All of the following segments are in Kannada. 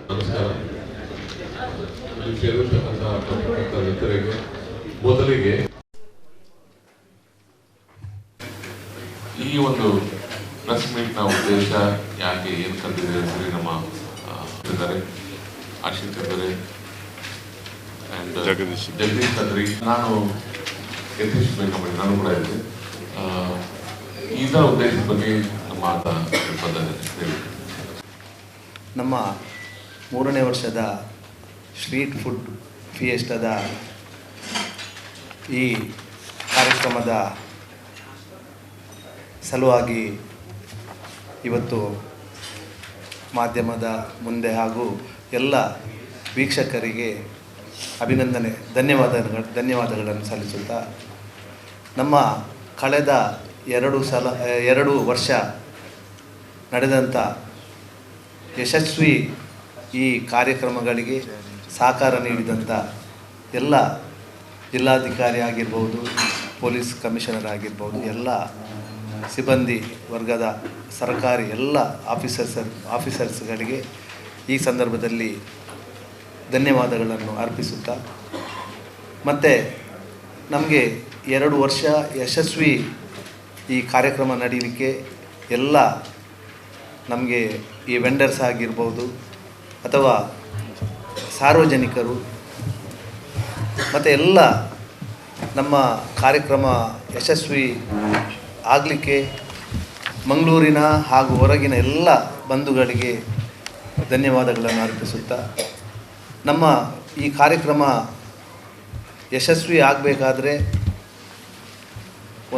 ನಮಸ್ಕಾರ. ಮಿತ್ರರಿಗೆ ಮೊದಲಿಗೆ ಈ ಒಂದು ಪ್ರೆಸ್ ಮೀಟ್ನ ಉದ್ದೇಶ ಯಾಕೆ ಏನು ಕರೆದಿದೆ ಸರಿ ನಮ್ಮ ಇದ್ದಾರೆ ಆಶಿತ್ ಇದ್ದಾರೆ ಆ್ಯಂಡ್ ಜಗದೀಶ್ ಕದ್ರಿ, ನಾನು ಯತೀಶ್ ಬೇಕಂಬಳಿ ನಾನು ಕೂಡ ಇದ್ದೆ. ಇದರ ಉದ್ದೇಶದ ಬಗ್ಗೆ ನಮ್ಮ ನಮ್ಮ 3ನೇ ವರ್ಷದ ಸ್ಟ್ರೀಟ್ ಫುಡ್ ಫಿಯೆಸ್ಟಾದ ಈ ಕಾರ್ಯಕ್ರಮದ ಸಲುವಾಗಿ ಇವತ್ತು ಮಾಧ್ಯಮದ ಮುಂದೆ ಹಾಗೂ ಎಲ್ಲ ವೀಕ್ಷಕರಿಗೆ ಧನ್ಯವಾದಗಳನ್ನು ಸಲ್ಲಿಸುತ್ತಾ, ನಮ್ಮ ಕಳೆದ 2 ವರ್ಷ ನಡೆದಂಥ ಯಶಸ್ವಿ ಈ ಕಾರ್ಯಕ್ರಮಗಳಿಗೆ ಸಹಕಾರ ನೀಡಿದಂಥ ಎಲ್ಲ ಜಿಲ್ಲಾಧಿಕಾರಿ ಆಗಿರ್ಬೋದು, ಪೊಲೀಸ್ ಕಮಿಷನರ್ ಆಗಿರ್ಬೋದು, ಎಲ್ಲ ಸಿಬ್ಬಂದಿ ವರ್ಗದ ಸರ್ಕಾರಿ ಎಲ್ಲ ಆಫೀಸರ್ಸ್ಗಳಿಗೆ ಈ ಸಂದರ್ಭದಲ್ಲಿ ಧನ್ಯವಾದಗಳನ್ನು ಅರ್ಪಿಸುತ್ತಾ, ಮತ್ತು ನಮಗೆ 2 ವರ್ಷ ಯಶಸ್ವಿ ಈ ಕಾರ್ಯಕ್ರಮ ನಡೀಲಿಕ್ಕೆ ಎಲ್ಲ ನಮಗೆ ಈ ವೆಂಡರ್ಸ್ ಆಗಿರ್ಬೋದು ಅಥವಾ ಸಾರ್ವಜನಿಕರು ಮತ್ತು ಎಲ್ಲ ನಮ್ಮ ಕಾರ್ಯಕ್ರಮ ಯಶಸ್ವಿ ಆಗಲಿಕ್ಕೆ ಮಂಗಳೂರಿನ ಹಾಗೂ ಹೊರಗಿನ ಎಲ್ಲ ಬಂಧುಗಳಿಗೆ ಧನ್ಯವಾದಗಳನ್ನು ಅರ್ಪಿಸುತ್ತಾ, ನಮ್ಮ ಈ ಕಾರ್ಯಕ್ರಮ ಯಶಸ್ವಿ ಆಗಬೇಕಾದ್ರೆ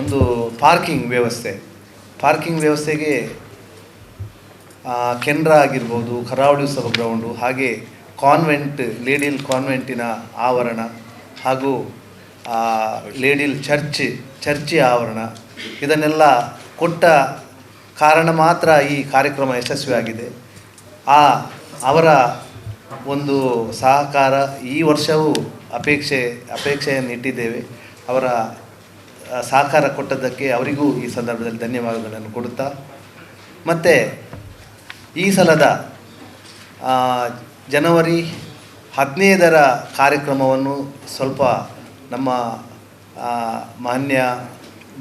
ಒಂದು ಪಾರ್ಕಿಂಗ್ ವ್ಯವಸ್ಥೆಗೆ ಕೆನರಾ ಆಗಿರ್ಬೋದು, ಕರಾವಳಿ ಉತ್ಸವ ಗ್ರೌಂಡು, ಹಾಗೆ ಲೇಡಿಲ್ ಕಾನ್ವೆಂಟಿನ ಆವರಣ ಹಾಗೂ ಲೇಡಿಲ್ ಚರ್ಚಿ ಆವರಣ, ಇದನ್ನೆಲ್ಲ ಕೊಟ್ಟ ಕಾರಣ ಮಾತ್ರ ಈ ಕಾರ್ಯಕ್ರಮ ಯಶಸ್ವಿಯಾಗಿದೆ. ಅವರ ಒಂದು ಸಹಕಾರ ಈ ವರ್ಷವೂ ಅಪೇಕ್ಷೆಯನ್ನು ಇಟ್ಟಿದ್ದೇವೆ. ಅವರ ಸಹಕಾರ ಕೊಟ್ಟದ್ದಕ್ಕೆ ಅವರಿಗೂ ಈ ಸಂದರ್ಭದಲ್ಲಿ ಧನ್ಯವಾದಗಳನ್ನು ಕೊಡುತ್ತಾ, ಮತ್ತು ಈ ಸಲದ ಜನವರಿ 15ರ ಕಾರ್ಯಕ್ರಮವನ್ನು ಸ್ವಲ್ಪ ನಮ್ಮ ಮಾನ್ಯ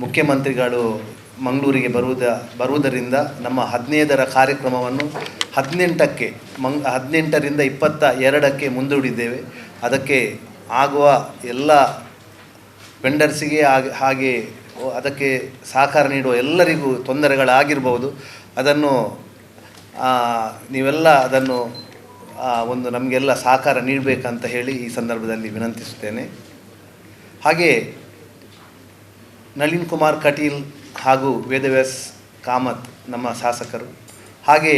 ಮುಖ್ಯಮಂತ್ರಿಗಳು ಮಂಗಳೂರಿಗೆ ಬರುವುದರಿಂದ ನಮ್ಮ 15ರ ಕಾರ್ಯಕ್ರಮವನ್ನು 18ರಿಂದ 22ಕ್ಕೆ ಮುಂದೂಡಿದ್ದೇವೆ. ಅದಕ್ಕೆ ಆಗುವ ಎಲ್ಲ ವೆಂಡರ್ಸಿಗೆ ಹಾಗೆ ಅದಕ್ಕೆ ಸಹಕಾರ ನೀಡುವ ಎಲ್ಲರಿಗೂ ತೊಂದರೆಗಳಾಗಿರ್ಬೋದು, ಅದನ್ನು ನೀವೆಲ್ಲ ಅದನ್ನು ಒಂದು ನಮಗೆಲ್ಲ ಸಹಕಾರ ನೀಡಬೇಕಂತ ಹೇಳಿ ಈ ಸಂದರ್ಭದಲ್ಲಿ ವಿನಂತಿಸುತ್ತೇನೆ. ಹಾಗೆ ನಳಿನ್ ಕುಮಾರ್ ಕಟೀಲ್ ಹಾಗೂ ವೇದವ್ಯಾಸ್ ಕಾಮತ್ ನಮ್ಮ ಶಾಸಕರು, ಹಾಗೆ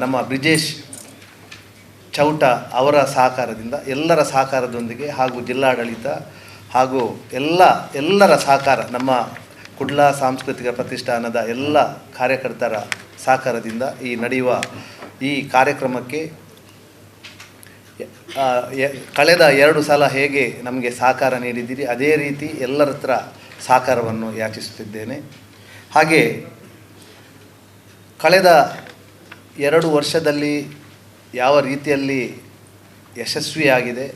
ನಮ್ಮ ಬ್ರಿಜೇಶ್ ಚೌಟ ಅವರ ಸಹಕಾರದಿಂದ, ಎಲ್ಲರ ಸಹಕಾರದೊಂದಿಗೆ ಹಾಗೂ ಜಿಲ್ಲಾಡಳಿತ ಹಾಗೂ ಎಲ್ಲರ ಸಹಕಾರ, ನಮ್ಮ ಕುಡ್ಲ ಸಾಂಸ್ಕೃತಿಕ ಪ್ರತಿಷ್ಠಾನದ ಎಲ್ಲ ಕಾರ್ಯಕರ್ತರ ಸಹಕಾರದಿಂದ ಈ ನಡೆಯುವ ಈ ಕಾರ್ಯಕ್ರಮಕ್ಕೆ ಕಳೆದ 2 ಸಲ ಹೇಗೆ ನಮಗೆ ಸಹಕಾರ ನೀಡಿದ್ದೀರಿ ಅದೇ ರೀತಿ ಎಲ್ಲರ ಹತ್ರ ಸಹಕಾರವನ್ನು ಯಾಚಿಸುತ್ತಿದ್ದೇನೆ. ಹಾಗೆ ಕಳೆದ 2 ವರ್ಷದಲ್ಲಿ ಯಾವ ರೀತಿಯಲ್ಲಿ ಯಶಸ್ವಿಯಾಗಿದೆ,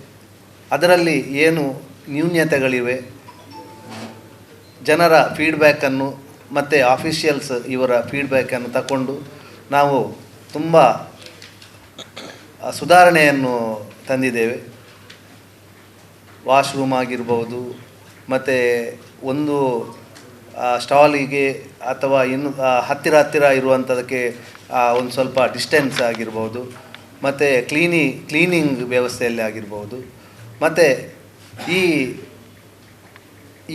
ಅದರಲ್ಲಿ ಏನು ನ್ಯೂನ್ಯತೆಗಳಿವೆ, ಜನರ ಫೀಡ್ಬ್ಯಾಕನ್ನು ಮತ್ತು ಆಫೀಷಿಯಲ್ಸ್ ಇವರ ಫೀಡ್ಬ್ಯಾಕನ್ನು ತಗೊಂಡು ನಾವು ತುಂಬ ಸುಧಾರಣೆಯನ್ನು ತಂದಿದ್ದೇವೆ. ವಾಶ್ರೂಮ್ ಆಗಿರ್ಬೋದು, ಮತ್ತು ಒಂದು ಸ್ಟಾಲಿಗೆ ಅಥವಾ ಇನ್ನು ಹತ್ತಿರ ಇರುವಂಥದಕ್ಕೆ ಒಂದು ಸ್ವಲ್ಪ ಡಿಸ್ಟೆನ್ಸ್ ಆಗಿರ್ಬೋದು, ಮತ್ತು ಕ್ಲೀನಿಂಗ್ ವ್ಯವಸ್ಥೆಯಲ್ಲಿ ಆಗಿರ್ಬೋದು, ಮತ್ತು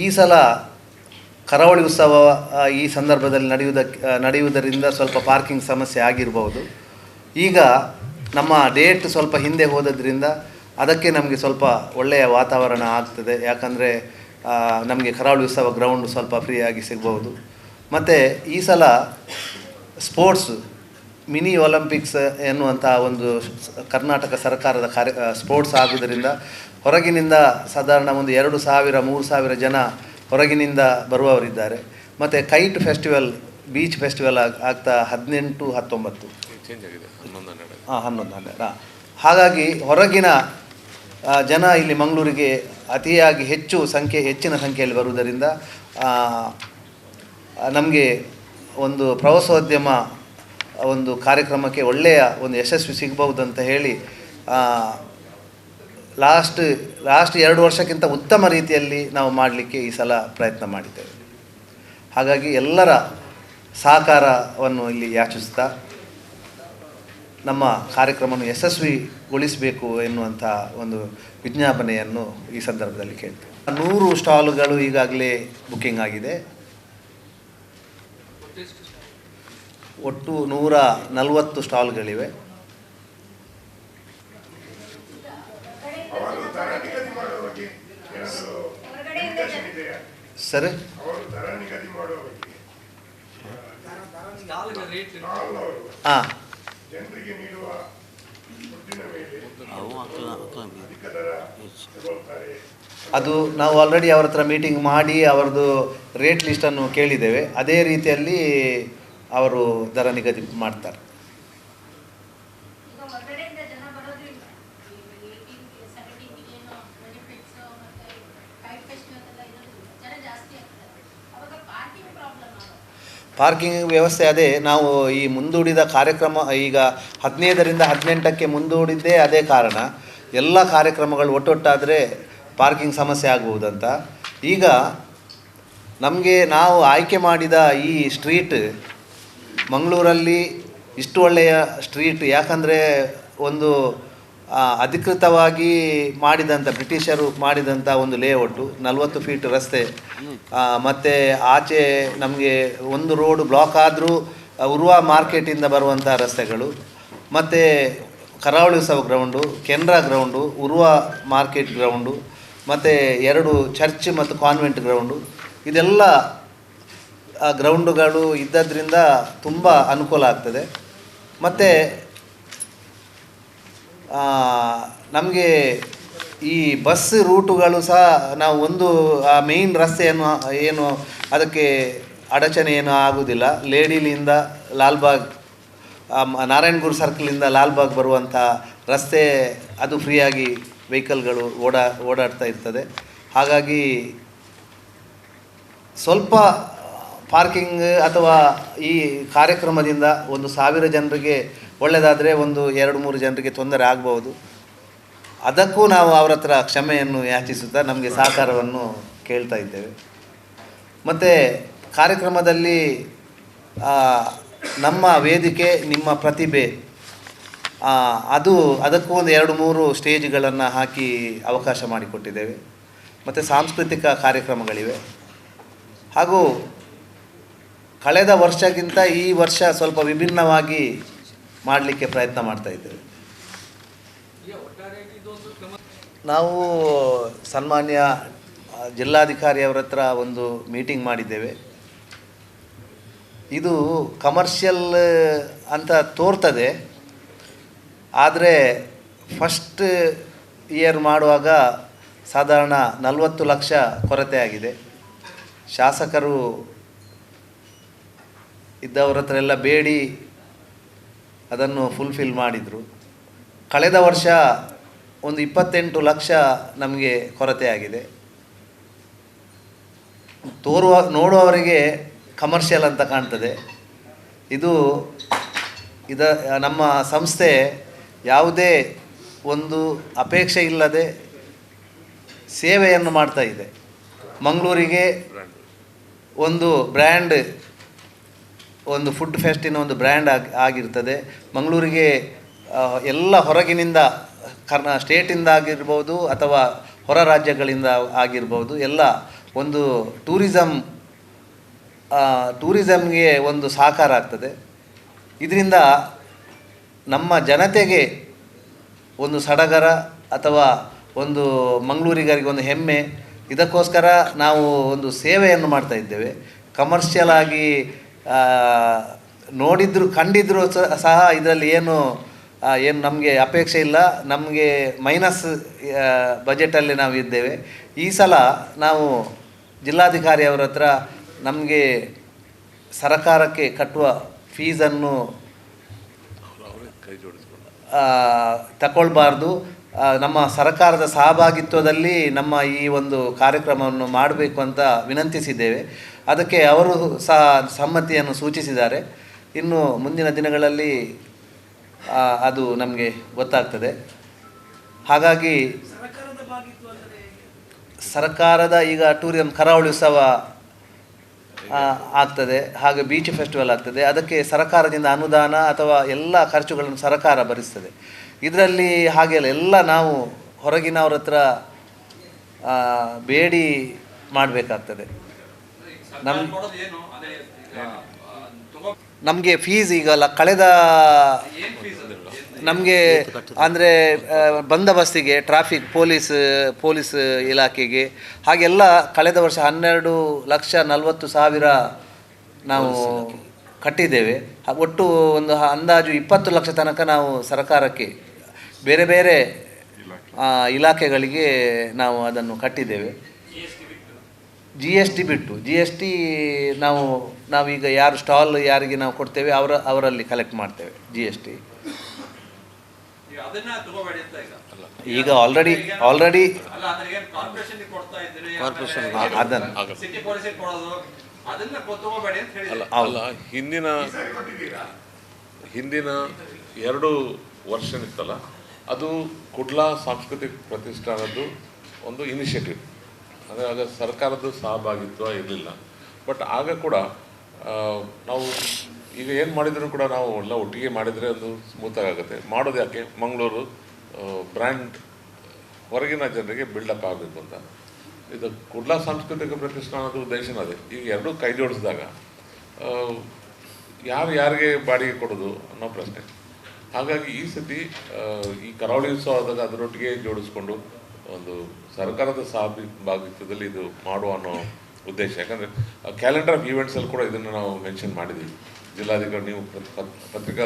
ಈ ಸಲ ಕರಾವಳಿ ಉತ್ಸವ ಈ ಸಂದರ್ಭದಲ್ಲಿ ನಡೆಯುವುದರಿಂದ ಸ್ವಲ್ಪ ಪಾರ್ಕಿಂಗ್ ಸಮಸ್ಯೆ ಆಗಿರ್ಬೋದು. ಈಗ ನಮ್ಮ ಡೇಟ್ ಸ್ವಲ್ಪ ಹಿಂದೆ ಹೋದದ್ರಿಂದ ಅದಕ್ಕೆ ನಮಗೆ ಸ್ವಲ್ಪ ಒಳ್ಳೆಯ ವಾತಾವರಣ ಆಗ್ತದೆ. ಯಾಕಂದರೆ ನಮಗೆ ಕರಾವಳಿ ಉತ್ಸವ ಗ್ರೌಂಡ್ ಸ್ವಲ್ಪ ಫ್ರೀಯಾಗಿ ಸಿಗ್ಬೋದು. ಮತ್ತು ಈ ಸಲ ಸ್ಪೋರ್ಟ್ಸ್ ಮಿನಿ ಒಲಿಂಪಿಕ್ಸ್ ಎನ್ನುವಂಥ ಒಂದು ಕರ್ನಾಟಕ ಸರ್ಕಾರದ ಸ್ಪೋರ್ಟ್ಸ್ ಆಗುವುದರಿಂದ ಹೊರಗಿನಿಂದ ಸಾಧಾರಣ ಒಂದು 2,000-3,000 ಜನ ಹೊರಗಿನಿಂದ ಬರುವವರಿದ್ದಾರೆ. ಮತ್ತು ಕೈಟ್ ಫೆಸ್ಟಿವಲ್ ಬೀಚ್ ಫೆಸ್ಟಿವಲ್ ಆಗ್ತಾ 18, 19 ಚೇಂಜ್ ಆಗಿದೆ, 11, 12. 11, 12. ಹಾಗಾಗಿ ಹೊರಗಿನ ಜನ ಇಲ್ಲಿ ಮಂಗಳೂರಿಗೆ ಅತಿಯಾಗಿ ಹೆಚ್ಚಿನ ಸಂಖ್ಯೆಯಲ್ಲಿ ಬರುವುದರಿಂದ ನಮಗೆ ಒಂದು ಪ್ರವಾಸೋದ್ಯಮ ಒಂದು ಕಾರ್ಯಕ್ರಮಕ್ಕೆ ಒಳ್ಳೆಯ ಒಂದು ಯಶಸ್ವಿ ಸಿಗಬಹುದು ಅಂತ ಹೇಳಿ ಲಾಸ್ಟ್ 2 ವರ್ಷಕ್ಕಿಂತ ಉತ್ತಮ ರೀತಿಯಲ್ಲಿ ನಾವು ಮಾಡಲಿಕ್ಕೆ ಈ ಸಲ ಪ್ರಯತ್ನ ಮಾಡಿದ್ದೇವೆ. ಹಾಗಾಗಿ ಎಲ್ಲರ ಸಹಕಾರವನ್ನು ಇಲ್ಲಿ ಯಾಚಿಸ್ತಾ ನಮ್ಮ ಕಾರ್ಯಕ್ರಮವನ್ನು ಯಶಸ್ವಿಗೊಳಿಸಬೇಕು ಎನ್ನುವಂಥ ಒಂದು ವಿಜ್ಞಾಪನೆಯನ್ನು ಈ ಸಂದರ್ಭದಲ್ಲಿ ಕೇಳ್ತೇವೆ. 100 ಸ್ಟಾಲುಗಳು ಈಗಾಗಲೇ ಬುಕ್ಕಿಂಗ್ ಆಗಿದೆ. ಒಟ್ಟು 140 ಸ್ಟಾಲ್ಗಳಿವೆ. ಸರಿ, ಹಾಂ, ಅದು ನಾವು ಆಲ್ರೆಡಿ ಅವ್ರ ಹತ್ರ ಮೀಟಿಂಗ್ ಮಾಡಿ ಅವರದ್ದು ರೇಟ್ ಲಿಸ್ಟನ್ನು ಕೇಳಿದ್ದೇವೆ. ಅದೇ ರೀತಿಯಲ್ಲಿ ಅವರು ದರ ನಿಗದಿ ಮಾಡ್ತಾರೆ. ಪಾರ್ಕಿಂಗ್ ವ್ಯವಸ್ಥೆ ಅದೇ ನಾವು ಈ ಮುಂದೂಡಿದ ಕಾರ್ಯಕ್ರಮ ಈಗ 15ರಿಂದ 18ಕ್ಕೆ ಮುಂದೂಡಿದ್ದೇ ಅದೇ ಕಾರಣ. ಎಲ್ಲ ಕಾರ್ಯಕ್ರಮಗಳು ಒಟ್ಟೊಟ್ಟಾದರೆ ಪಾರ್ಕಿಂಗ್ ಸಮಸ್ಯೆ ಆಗ್ಬೋದಂತ. ಈಗ ನಮಗೆ ನಾವು ಆಯ್ಕೆ ಮಾಡಿದ ಈ ಸ್ಟ್ರೀಟ್ ಮಂಗಳೂರಲ್ಲಿ ಇಷ್ಟು ಒಳ್ಳೆಯ ಸ್ಟ್ರೀಟ್, ಯಾಕಂದರೆ ಒಂದು ಅಧಿಕೃತವಾಗಿ ಮಾಡಿದಂಥ ಬ್ರಿಟಿಷರು ಮಾಡಿದಂಥ ಒಂದು ಲೇಔಟು, 40 ಫೀಟ್ ರಸ್ತೆ, ಮತ್ತು ಆಚೆ ನಮಗೆ ಒಂದು ರೋಡ್ ಬ್ಲಾಕ್ ಆದರೂ ಉರ್ವ ಮಾರ್ಕೆಟಿಂದ ಬರುವಂಥ ರಸ್ತೆಗಳು, ಮತ್ತು ಕರಾವಳಿ ಉತ್ಸವ ground, Canara ground, Urwa market ground, ಮತ್ತು 2 ಚರ್ಚ್ ಮತ್ತು ಕಾನ್ವೆಂಟ್ ಗ್ರೌಂಡು, ಇದೆಲ್ಲ ಗ್ರೌಂಡುಗಳು ಇದ್ದದ್ರಿಂದ ತುಂಬ ಅನುಕೂಲ ಆಗ್ತದೆ. ಮತ್ತು ನಮಗೆ ಈ ಬಸ್ ರೂಟುಗಳು ಸಹ ನಾವು ಒಂದು ಮೇಯ್ನ್ ರಸ್ತೆಯನ್ನು ಏನು ಅದಕ್ಕೆ ಅಡಚಣೆ ಏನೂ ಆಗುವುದಿಲ್ಲ. ಲೇಡಿಲಿಂದ ಲಾಲ್ಬಾಗ್, ನಾರಾಯಣಗುರು ಸರ್ಕಲಿಂದ ಲಾಲ್ಬಾಗ್ ಬರುವಂಥ ರಸ್ತೆ ಅದು ಫ್ರೀಯಾಗಿ ವೆಹಿಕಲ್ಗಳು ಓಡಾಡ್ತಾ ಇರ್ತದೆ. ಹಾಗಾಗಿ ಸ್ವಲ್ಪ ಪಾರ್ಕಿಂಗ್ ಅಥವಾ ಈ ಕಾರ್ಯಕ್ರಮದಿಂದ 1,000 ಜನರಿಗೆ ಒಳ್ಳೆಯದಾದರೆ 1-2-3 ಜನರಿಗೆ ತೊಂದರೆ ಆಗ್ಬೋದು. ಅದಕ್ಕೂ ನಾವು ಅವರ ಹತ್ರ ಕ್ಷಮೆಯನ್ನು ಯಾಚಿಸುತ್ತಾ ನಮಗೆ ಸಹಕಾರವನ್ನು ಕೇಳ್ತಾ ಇದ್ದೇವೆ. ಮತ್ತು ಕಾರ್ಯಕ್ರಮದಲ್ಲಿ ನಮ್ಮ ವೇದಿಕೆ, ನಿಮ್ಮ ಪ್ರತಿಭೆ, ಅದಕ್ಕೂ ಒಂದು 2-3 ಸ್ಟೇಜ್ಗಳನ್ನು ಹಾಕಿ ಅವಕಾಶ ಮಾಡಿಕೊಟ್ಟಿದ್ದೇವೆ. ಮತ್ತು ಸಾಂಸ್ಕೃತಿಕ ಕಾರ್ಯಕ್ರಮಗಳಿವೆ. ಹಾಗೂ ಕಳೆದ ವರ್ಷಕ್ಕಿಂತ ಈ ವರ್ಷ ಸ್ವಲ್ಪ ವಿಭಿನ್ನವಾಗಿ ಮಾಡಲಿಕ್ಕೆ ಪ್ರಯತ್ನ ಮಾಡ್ತಾ ಇದ್ದೇವೆ. ನಾವು ಸನ್ಮಾನ್ಯ ಜಿಲ್ಲಾಧಿಕಾರಿಯವರ ಹತ್ರ ಒಂದು ಮೀಟಿಂಗ್ ಮಾಡಿದ್ದೇವೆ. ಇದು ಕಮರ್ಷಿಯಲ್ ಅಂತ ತೋರ್ತದೆ, ಆದರೆ ಫಸ್ಟ್ ಇಯರ್ ಮಾಡುವಾಗ ಸಾಧಾರಣ 40 ಲಕ್ಷ ಕೊರತೆ ಆಗಿದೆ. ಶಾಸಕರು ಇದ್ದವ್ರ ಹತ್ರ ಎಲ್ಲ ಬೇಡಿ ಅದನ್ನು ಫುಲ್ಫಿಲ್ ಮಾಡಿದರು. ಕಳೆದ ವರ್ಷ ಒಂದು 28 ಲಕ್ಷ ನಮಗೆ ಕೊರತೆ ಆಗಿದೆ. ನೋಡುವವರಿಗೆ ಕಮರ್ಷಿಯಲ್ ಅಂತ ಕಾಣ್ತದೆ. ನಮ್ಮ ಸಂಸ್ಥೆ ಯಾವುದೇ ಒಂದು ಅಪೇಕ್ಷೆ ಇಲ್ಲದೆ ಸೇವೆಯನ್ನು ಮಾಡ್ತಾ ಇದೆ. ಮಂಗಳೂರಿಗೆ ಒಂದು ಬ್ರ್ಯಾಂಡ್, ಒಂದು ಫುಡ್ ಫೆಸ್ಟಿನ ಒಂದು ಬ್ರ್ಯಾಂಡ್ ಆಗಿರ್ತದೆ. ಮಂಗಳೂರಿಗೆ ಎಲ್ಲ ಹೊರಗಿನಿಂದ ಸ್ಟೇಟಿಂದ ಆಗಿರ್ಬೋದು ಅಥವಾ ಹೊರ ರಾಜ್ಯಗಳಿಂದ ಆಗಿರ್ಬೋದು, ಎಲ್ಲ ಒಂದು ಟೂರಿಸಮ್ಗೆ ಒಂದು ಸಹಕಾರ ಆಗ್ತದೆ. ಇದರಿಂದ ನಮ್ಮ ಜನತೆಗೆ ಒಂದು ಸಡಗರ ಅಥವಾ ಒಂದು ಮಂಗಳೂರಿಗರಿಗೆ ಒಂದು ಹೆಮ್ಮೆ. ಇದಕ್ಕೋಸ್ಕರ ನಾವು ಒಂದು ಸೇವೆಯನ್ನು ಮಾಡ್ತಾ ಇದ್ದೇವೆ. ಕಮರ್ಷಿಯಲ್ ಆಗಿ ಕಂಡಿದ್ರು ಸಹ ಇದರಲ್ಲಿ ಏನು ನಮಗೆ ಅಪೇಕ್ಷೆ ಇಲ್ಲ. ನಮಗೆ ಮೈನಸ್ ಬಜೆಟಲ್ಲಿ ನಾವು ಇದ್ದೇವೆ. ಈ ಸಲ ನಾವು ಜಿಲ್ಲಾಧಿಕಾರಿಯವರ ಹತ್ರ ನಮಗೆ ಸರಕಾರಕ್ಕೆ ಕಟ್ಟುವ ಫೀಸನ್ನು ಅವರೇ ಕೈ ಜೋಡಿಸ್ಕೊಂಡು ತಗೊಳ್ಬಾರ್ದು. ನಮ್ಮ ಸರ್ಕಾರದ ಸಹಭಾಗಿತ್ವದಲ್ಲಿ ನಮ್ಮ ಈ ಒಂದು ಕಾರ್ಯಕ್ರಮವನ್ನು ಮಾಡಬೇಕು ಅಂತ ವಿನಂತಿಸಿದ್ದೇವೆ. ಅದಕ್ಕೆ ಅವರು ಸಹ ಸಮ್ಮತಿಯನ್ನು ಸೂಚಿಸಿದ್ದಾರೆ. ಇನ್ನು ಮುಂದಿನ ದಿನಗಳಲ್ಲಿ ಅದು ನಮಗೆ ಗೊತ್ತಾಗ್ತದೆ. ಹಾಗಾಗಿ ಸರ್ಕಾರದ ಈಗ ಟೂರಿಸಂ ಕರಾವಳಿ ಉತ್ಸವ ಆಗ್ತದೆ, ಹಾಗೆ ಬೀಚ್ ಫೆಸ್ಟಿವಲ್ ಆಗ್ತದೆ. ಅದಕ್ಕೆ ಸರ್ಕಾರದಿಂದ ಅನುದಾನ ಅಥವಾ ಎಲ್ಲ ಖರ್ಚುಗಳನ್ನು ಸರ್ಕಾರ ಭರಿಸ್ತದೆ. ಇದರಲ್ಲಿ ಹಾಗೆಲ್ಲ ಎಲ್ಲ ನಾವು ಹೊರಗಿನವ್ರ ಹತ್ರ ಬೇಡಿ ಮಾಡಬೇಕಾಗ್ತದೆ. ನಮಗೆ ಫೀಸ್ ಈಗ ಕಳೆದ ನಮಗೆ ಅಂದರೆ ಬಂದೋಬಸ್ತಿಗೆ, ಟ್ರಾಫಿಕ್ ಪೊಲೀಸ್ ಇಲಾಖೆಗೆ ಹಾಗೆಲ್ಲ ಕಳೆದ ವರ್ಷ 12,40,000 ನಾವು ಕಟ್ಟಿದ್ದೇವೆ. ಒಟ್ಟು ಒಂದು ಅಂದಾಜು 20 ಲಕ್ಷ ತನಕ ನಾವು ಸರ್ಕಾರಕ್ಕೆ ಬೇರೆ ಬೇರೆ ಇಲಾಖೆಗಳಿಗೆ ನಾವು ಅದನ್ನು ಕಟ್ಟಿದ್ದೇವೆ. GST ಬಿಟ್ಟು GST ನಾವೀಗ ಯಾರು ಸ್ಟಾಲ್ ಯಾರಿಗೆ ನಾವು ಕೊಡ್ತೇವೆ ಅವರಲ್ಲಿ ಕಲೆಕ್ಟ್ ಮಾಡ್ತೇವೆ GST. ಈಗ ಆಲ್ರೆಡಿ ಅಲ್ಲ ಹಿಂದಿನ 2 ವರ್ಷ ಇತ್ತಲ್ಲ, ಅದು ಕುಡ್ಲಾ ಸಾಂಸ್ಕೃತಿಕ ಪ್ರತಿಷ್ಠಾನದ್ದು ಒಂದು ಇನಿಷಿಯೇಟಿವ್. ಅಂದರೆ ಆಗ ಸರ್ಕಾರದ ಸಹಭಾಗಿತ್ವ ಇರಲಿಲ್ಲ. ಬಟ್ ಆಗ ಕೂಡ ನಾವು ಈಗ ಏನು ಮಾಡಿದರೂ ಕೂಡ ನಾವು ಎಲ್ಲ ಒಟ್ಟಿಗೆ ಮಾಡಿದರೆ ಅದು ಸ್ಮೂತಾಗಿ ಆಗುತ್ತೆ. ಮಾಡೋದು ಯಾಕೆ, ಮಂಗಳೂರು ಬ್ರ್ಯಾಂಡ್ ಹೊರಗಿನ ಜನರಿಗೆ ಬಿಲ್ಡಪ್ ಆಗಬೇಕು ಅಂತ. ಇದು ಕುಡ್ಲಾ ಸಾಂಸ್ಕೃತಿಕ ಪ್ರತಿಷ್ಠಾನದ ಉದ್ದೇಶನ ಅದೇ. ಈಗ ಎರಡೂ ಕೈ ಜೋಡಿಸಿದಾಗ ಯಾರಿಗೆ ಬಾಡಿಗೆ ಕೊಡೋದು ಅನ್ನೋ ಪ್ರಶ್ನೆ. ಹಾಗಾಗಿ ಈ ಸತಿ ಈ ಕರಾವಳಿ ಉತ್ಸವದಾಗ ಅದರೊಟ್ಟಿಗೆ ಜೋಡಿಸ್ಕೊಂಡು ಒಂದು ಸರ್ಕಾರದ ಸಹಭಾಗಿತ್ವದಲ್ಲಿ ಇದು ಮಾಡುವ ಅನ್ನೋ ಉದ್ದೇಶ. ಯಾಕಂದರೆ ಕ್ಯಾಲೆಂಡರ್ ಆಫ್ ಈವೆಂಟ್ಸಲ್ಲಿ ಕೂಡ ಇದನ್ನು ನಾವು ಮೆನ್ಷನ್ ಮಾಡಿದ್ದೀವಿ. ಜಿಲ್ಲಾಧಿಕಾರಿ ನೀವು ಪತ್ರಿಕಾ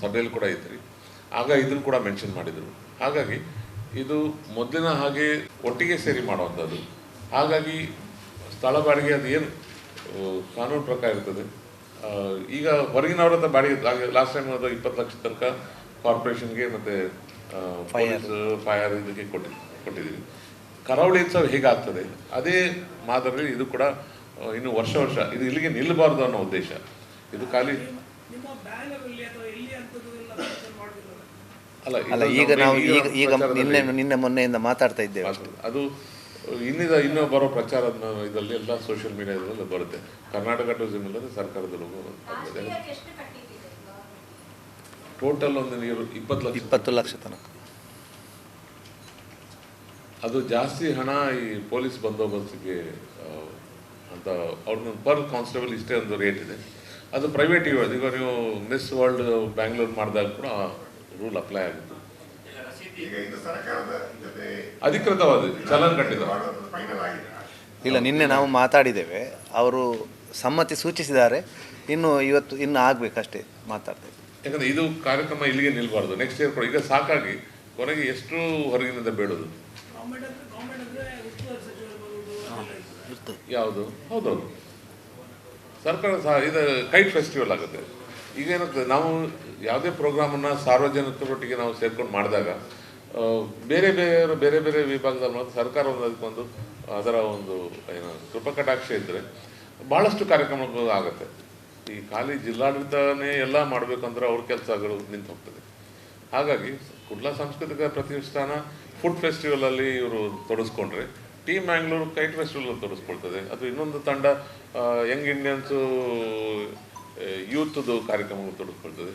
ಸಭೆಯಲ್ಲಿ ಕೂಡ ಇದ್ರಿ, ಆಗ ಇದನ್ನು ಕೂಡ ಮೆನ್ಷನ್ ಮಾಡಿದರು. ಹಾಗಾಗಿ ಇದು ಮೊದಲಿನ ಹಾಗೆ ಒಟ್ಟಿಗೆ ಸೇರಿ ಮಾಡುವಂಥದ್ದು. ಹಾಗಾಗಿ ಸ್ಥಳ ಬಾಡಿಗೆ ಅದು ಏನು ಕಾನೂನು ಪ್ರಕಾರ ಇರ್ತದೆ. ಈಗ ಹೊರಗಿನವ್ರ ಹತ್ರ ಬಾಡಿಗೆ ಲಾಸ್ಟ್ ಟೈಮ್ ಅದು 20 ಲಕ್ಷ ತನಕ ಕಾರ್ಪೊರೇಷನ್ಗೆ ಮತ್ತು ಫೈರ್ ಇದಕ್ಕೆ ಕೊಟ್ಟಿದ್ದೀವಿ. ಕರಾವಳಿ ಉತ್ಸವ ಹೇಗಾಗ್ತದೆ ಅದೇ ಮಾದರಿಯಲ್ಲಿ ಇದು ಕೂಡ ಇನ್ನು ವರ್ಷ ಇದು ಇಲ್ಲಿಗೆ ನಿಲ್ಲಬಾರ್ದು ಅನ್ನೋ ಉದ್ದೇಶ. ಇದು ಖಾಲಿ ಅಲ್ಲ, ಈಗ ನಾವು ಈಗ ನಿನ್ನೆ ಮೊನ್ನೆಯಿಂದ ಮಾತಾಡ್ತಾ ಇದ್ದೇವೆ. ಅದು ಇನ್ನೂ ಬರೋ ಪ್ರಚಾರದ ಇದರಲ್ಲಿ ಎಲ್ಲ ಸೋಷಿಯಲ್ ಮೀಡಿಯಾದಲ್ಲ ಬರುತ್ತೆ. ಕರ್ನಾಟಕ ಟೂರಿಸಂ ಇಲ್ಲದೆ ಸರ್ಕಾರದ ಲೋಗೋ ಟೋಟಲ್ ಒಂದು 20 ಲಕ್ಷ ತನಕ. ಅದು ಜಾಸ್ತಿ ಹಣ ಈ ಪೊಲೀಸ್ ಬಂದೋಬಸ್ತಿಗೆ ಅಂತ ಅವ್ರನ್ನ ಪರ್ ಕಾನ್ಸ್ಟೇಬಲ್ ಇಷ್ಟೇ ಒಂದು ರೇಟ್ ಇದೆ. ಅದು ಪ್ರೈವೇಟ್ ಈಗ ನೀವು ಮಿಸ್ ವರ್ಲ್ಡ್ ಬ್ಯಾಂಗ್ಳೂರ್ ಮಾಡಿದಾಗ ಕೂಡ ರೂಲ್ ಅಪ್ಲೈ ಆಗುತ್ತೆ. ಅಧಿಕೃತವಾದ ಚಲನ್ ಕಟ್ಟಿದ ಇಲ್ಲ, ನಿನ್ನೆ ನಾವು ಮಾತಾಡಿದ್ದೇವೆ, ಅವರು ಸಮ್ಮತಿ ಸೂಚಿಸಿದ್ದಾರೆ. ಇನ್ನು ಆಗ್ಬೇಕಷ್ಟೇ ಮಾತಾಡ್ತೇವೆ. ಯಾಕಂದ್ರೆ ಇದು ಕಾರ್ಯಕ್ರಮ ಇಲ್ಲಿಗೆ ನಿಲ್ಬಾರ್ದು. ನೆಕ್ಸ್ಟ್ ಇಯರ್ ಕೂಡ ಈಗ ಸಾಕಾಗಿ ಕೊನೆಗೆ ಎಷ್ಟು ಹೊರಗಿನಿಂದ ಬೇಡೋದು ಯಾವುದು. ಹೌದೌದು, ಸರ್ಕಾರ ಸಹ ಇದು ಕೈಟ್ ಫೆಸ್ಟಿವಲ್ ಆಗುತ್ತೆ. ಈಗ ಏನಾಗ್ತದೆ, ನಾವು ಯಾವುದೇ ಪ್ರೋಗ್ರಾಮನ್ನು ಸಾರ್ವಜನಿಕರೊಟ್ಟಿಗೆ ನಾವು ಸೇರ್ಕೊಂಡು ಮಾಡಿದಾಗ ಬೇರೆ ಬೇರೆ ವಿಭಾಗದಲ್ಲಿ ಮತ್ತು ಸರ್ಕಾರ ಅದಕ್ಕೊಂದು ಅದರ ಒಂದು ಏನು ಕೃಪಕಟಾಕ್ಷ ಇದ್ದರೆ ಭಾಳಷ್ಟು ಕಾರ್ಯಕ್ರಮಗಳು ಆಗುತ್ತೆ. ಈ ಖಾಲಿ ಜಿಲ್ಲಾಡಳಿತನೇ ಎಲ್ಲ ಮಾಡಬೇಕಂದ್ರೆ ಅವ್ರ ಕೆಲಸಗಳು ನಿಂತು ಹೋಗ್ತದೆ. ಹಾಗಾಗಿ ಕುಡ್ಲಾ ಸಾಂಸ್ಕೃತಿಕ ಪ್ರತಿಷ್ಠಾನ ಫುಡ್ ಫೆಸ್ಟಿವಲಲ್ಲಿ ಇವರು ತೊಡಗಿಸ್ಕೊಂಡ್ರೆ, ಟೀಮ್ ಮ್ಯಾಂಗ್ಳೂರು ಕೈಟ್ ಫೆಸ್ಟಿವಲ್ ತೊಡಗಿಸ್ಕೊಳ್ತದೆ. ಅದು ಇನ್ನೊಂದು ತಂಡ ಯಂಗ್ ಇಂಡಿಯನ್ಸು ಯೂತ್ದು ಕಾರ್ಯಕ್ರಮಗಳು ತೊಡಗಿಸ್ಕೊಳ್ತದೆ.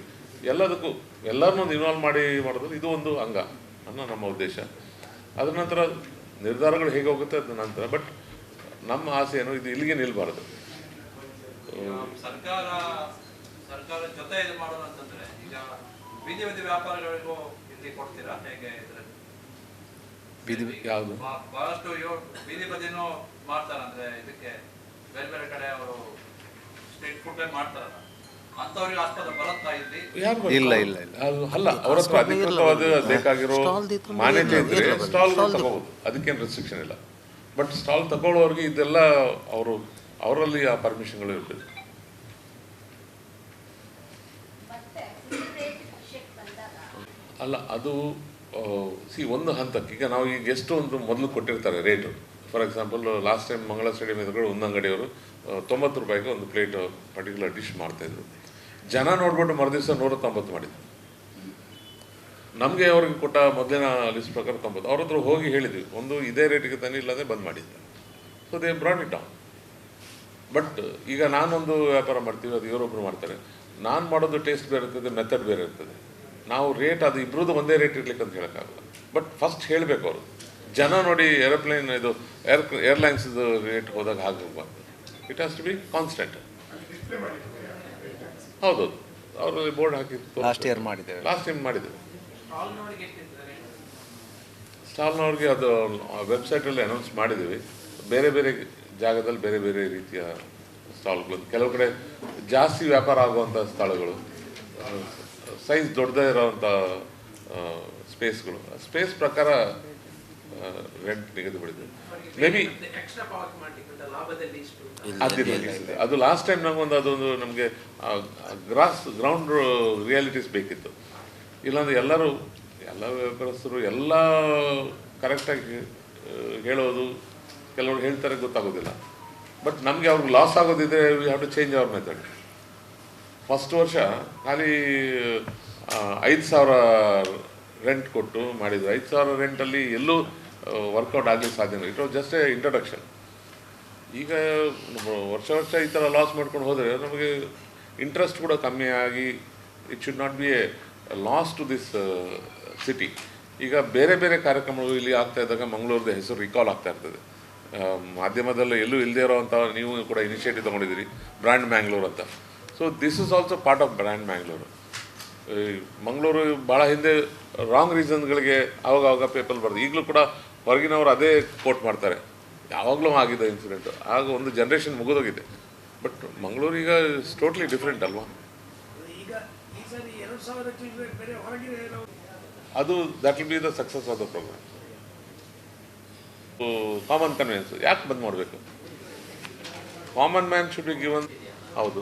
ಎಲ್ಲದಕ್ಕೂ ಎಲ್ಲರನ್ನೂ ಇನ್ವಾಲ್ವ್ ಮಾಡೋದು ಇದು ಒಂದು ಅಂಗ ಅನ್ನೋ ನಮ್ಮ ಉದ್ದೇಶ. ಅದರ ನಂತರ ನಿರ್ಧಾರಗಳು ಹೇಗೆ ಹೋಗುತ್ತೆ ಅದ ನಂತರ. ಬಟ್ ನಮ್ಮ ಆಸೆ ಏನು, ಇದು ಇಲ್ಲಿಗೆ ನಿಲ್ಬಾರದು. ಸರ್ಕಾರ ಜೊತೆ ಇದು ಮಾಡೋದು ಅಂತಂದ್ರೆ ಈಗ ಬೀದಿ ವ್ಯಾಪಾರಿಗಳಿಗೂ ಇಲ್ಲಿ ಕೊಡ್ತೀರಾ ಹೇಗೆ? ಯಾವುದು ಬಹಳಷ್ಟು ಬೀದಿ ಬದಿನೂ ಮಾಡ್ತಾರೆ, ಅಂದ್ರೆ ಇದಕ್ಕೆ ಬೇರೆ ಬೇರೆ ಕಡೆ ಅವರು ಸ್ಟ್ರೀಟ್ ಫುಡ್ ಮಾಡ್ತಾರಲ್ಲ, ಅಂತವ್ರಿಗೆ ಆಸ್ಪದ ಬರುತ್ತಾ ಇಲ್ಲಿ? ಇಲ್ಲ ಅಲ್ಲ, ಅವ್ರ ಹತ್ರ ಅಧಿಕೃತವಾದ ಬೇಕಾಗಿರೋ ಮಾನ್ಯತೆ ಇದ್ರೆ ಸ್ಟಾಲ್ ತಗೋಬಹುದು, ಅದಕ್ಕೇನು ರೆಸ್ಟ್ರಿಕ್ಷನ್ ಇಲ್ಲ. ಬಟ್ ಸ್ಟಾಲ್ ತಗೊಳ್ಳೋರಿಗೆ ಇದೆಲ್ಲ ಅವರು ಅವರಲ್ಲಿ ಆ ಪರ್ಮಿಷನ್ಗಳು ಇರಬೇಕು. ಅಲ್ಲ, ಅದು ಒಂದು ಹಂತಕ್ಕೆ ಈಗ ನಾವು ಈಗ ಎಷ್ಟು ಒಂದು ಮೊದಲು ಕೊಟ್ಟಿರ್ತಾರೆ rate. For example last time ಮಂಗಳ ಸ್ಟೇಡಿಯಂ ಎದುರುಗಡೆ ಒಂದು ಅಂಗಡಿಯವರು 90 ರೂಪಾಯಿಗೆ ಒಂದು ಪ್ಲೇಟ್ ಪರ್ಟಿಕ್ಯುಲರ್ ಡಿಶ್ ಮಾಡ್ತಾಯಿದ್ರು. ಜನ ನೋಡ್ಬಿಟ್ಟು ಮರುದಿವಸ 190 ಮಾಡಿದ್ರು. ನಮಗೆ ಅವ್ರಿಗೆ ಕೊಟ್ಟ ಮೊದಲಿನ ಲಿಸ್ಟ್ ಪ್ರಕಾರ 90. ಅವ್ರ ಹತ್ರ ಹೋಗಿ ಹೇಳಿದ್ವಿ, ಒಂದು ಇದೇ ರೇಟಿಗೆ ತಾನೇ, ಇಲ್ಲದೆ ಬಂದ್ ಮಾಡಿದ್ದೆ. So they brought it down. But ಈಗ ನಾನೊಂದು ವ್ಯಾಪಾರ ಮಾಡ್ತೀವಿ, ಅದು ಇವರೊಬ್ಬರು ಮಾಡ್ತಾರೆ. ನಾನು ಮಾಡೋದು ಟೇಸ್ಟ್ ಬೇರೆ ಇರ್ತದೆ, ಮೆಥಡ್ ಬೇರೆ ಇರ್ತದೆ. ನಾವು ರೇಟ್ ಅದು ಇಬ್ಬರದ್ದು ಒಂದೇ ರೇಟ್ ಇರ್ಲಿಕ್ಕೆ ಅಂತ ಹೇಳೋಕ್ಕಾಗಲ್ಲ. ಬಟ್ ಫಸ್ಟ್ ಹೇಳಬೇಕು ಅವರು. ಜನ ನೋಡಿ ಏರೋಪ್ಲೇನ್ ಇದು ಏರ್ಲೈನ್ಸ್ ರೇಟ್ ಹೋದಾಗ ಹಾಗಬಾರ್ದು. It has to be constant. ಹೌದೌದು, ಅವರಲ್ಲಿ ಬೋರ್ಡ್ ಹಾಕಿ ಲಾಸ್ಟ್ ಟೈಮ್ ಮಾಡಿದ್ದೇವೆ. ಸ್ಟಾಲ್ನವ್ರಿಗೆ ಅದು ವೆಬ್ಸೈಟಲ್ಲಿ ಅನೌನ್ಸ್ ಮಾಡಿದ್ದೀವಿ. ಬೇರೆ ಬೇರೆ ಜಾಗದಲ್ಲಿ ಬೇರೆ ಬೇರೆ ರೀತಿಯ ಸ್ಟಾಲ್ಗಳು, ಕೆಲವು ಕಡೆ ಜಾಸ್ತಿ ವ್ಯಾಪಾರ ಆಗುವಂಥ ಸ್ಥಳಗಳು, ಸೈಜ್ ದೊಡ್ಡದೇ ಇರೋವಂಥ ಸ್ಪೇಸ್ಗಳು, ಸ್ಪೇಸ್ ಪ್ರಕಾರ ರೆಂಟ್ ನಿಗದಿಪಡಿದೆ. ಮೇ ಬಿ ಅದು ಲಾಸ್ಟ್ ಟೈಮ್ ನಮಗೊಂದು ಅದೊಂದು ನಮಗೆ ಗ್ರೌಂಡ್ ರಿಯಾಲಿಟೀಸ್ ಬೇಕಿತ್ತು. ಇಲ್ಲಾಂದರೆ ಎಲ್ಲ ವ್ಯಾಪಾರಸ್ಥರು ಎಲ್ಲ ಕರೆಕ್ಟಾಗಿ ಹೇಳೋದು, ಕೆಲವರು ಹೇಳ್ತಾರೆ ಗೊತ್ತಾಗೋದಿಲ್ಲ. ಬಟ್ ನಮಗೆ ಅವ್ರಿಗೆ ಲಾಸ್ ಆಗೋದಿದ್ರೆ we have to change our method. First ವರ್ಷ ಖಾಲಿ 5,000 ರೆಂಟ್ ಕೊಟ್ಟು ಮಾಡಿದ್ರು. 5,000 ರೆಂಟಲ್ಲಿ ಎಲ್ಲೂ ವರ್ಕೌಟ್ ಆಗಲಿಕ್ಕೆ ಸಾಧ್ಯ ಇಲ್ಲ. It was just A introduction. ಈಗ ವರ್ಷ ಈ ಥರ ಲಾಸ್ ಮಾಡ್ಕೊಂಡು ಹೋದರೆ ನಮಗೆ ಇಂಟ್ರೆಸ್ಟ್ ಕೂಡ ಕಮ್ಮಿ ಆಗಿ it should not be a loss to this city. ಈಗ ಬೇರೆ ಬೇರೆ ಕಾರ್ಯಕ್ರಮಗಳು ಇಲ್ಲಿ ಆಗ್ತಾ ಇದ್ದಾಗ ಮಂಗಳೂರದ ಹೆಸರು ರಿಕಾಲ್ ಆಗ್ತಾ ಇರ್ತದೆ. ಮಾಧ್ಯಮದಲ್ಲಿ ಎಲ್ಲೂ ಇಲ್ಲದೇ ಇರೋವಂಥ, ನೀವು ಕೂಡ ಇನಿಷಿಯೇಟಿವ್ ತೊಗೊಂಡಿದ್ದೀರಿ, ಬ್ರ್ಯಾಂಡ್ ಮ್ಯಾಂಗ್ಳೂರ್ ಅಂತ. So this is also part of brand Mangalore. Mangaluru ಭಾಳ ಹಿಂದೆ ರಾಂಗ್ ರೀಸನ್ಗಳಿಗೆ ಆವಾಗ ಪೇಪರ್ ಬರ್ತದೆ. ಈಗಲೂ ಕೂಡ ಹೊರಗಿನವರು ಅದೇ ಕೋಟ್ ಮಾಡ್ತಾರೆ, ಯಾವಾಗಲೂ ಆಗಿದೆ ಇನ್ಸಿಡೆಂಟ್. ಆಗ ಒಂದು ಜನ್ರೇಷನ್ ಮುಗಿದೋಗಿದೆ. ಬಟ್ ಮಂಗಳೂರು ಈಗ ಇಸ್ ಟೋಟ್ಲಿ ಡಿಫ್ರೆಂಟ್ ಅಲ್ವಾ. ಅದು that will be the success of the programme. Common ಕನ್ವೆನ್ಸ್ ಯಾಕೆ ಬಂದ್ ಮಾಡಬೇಕು? Common man should be given. ಹೌದು.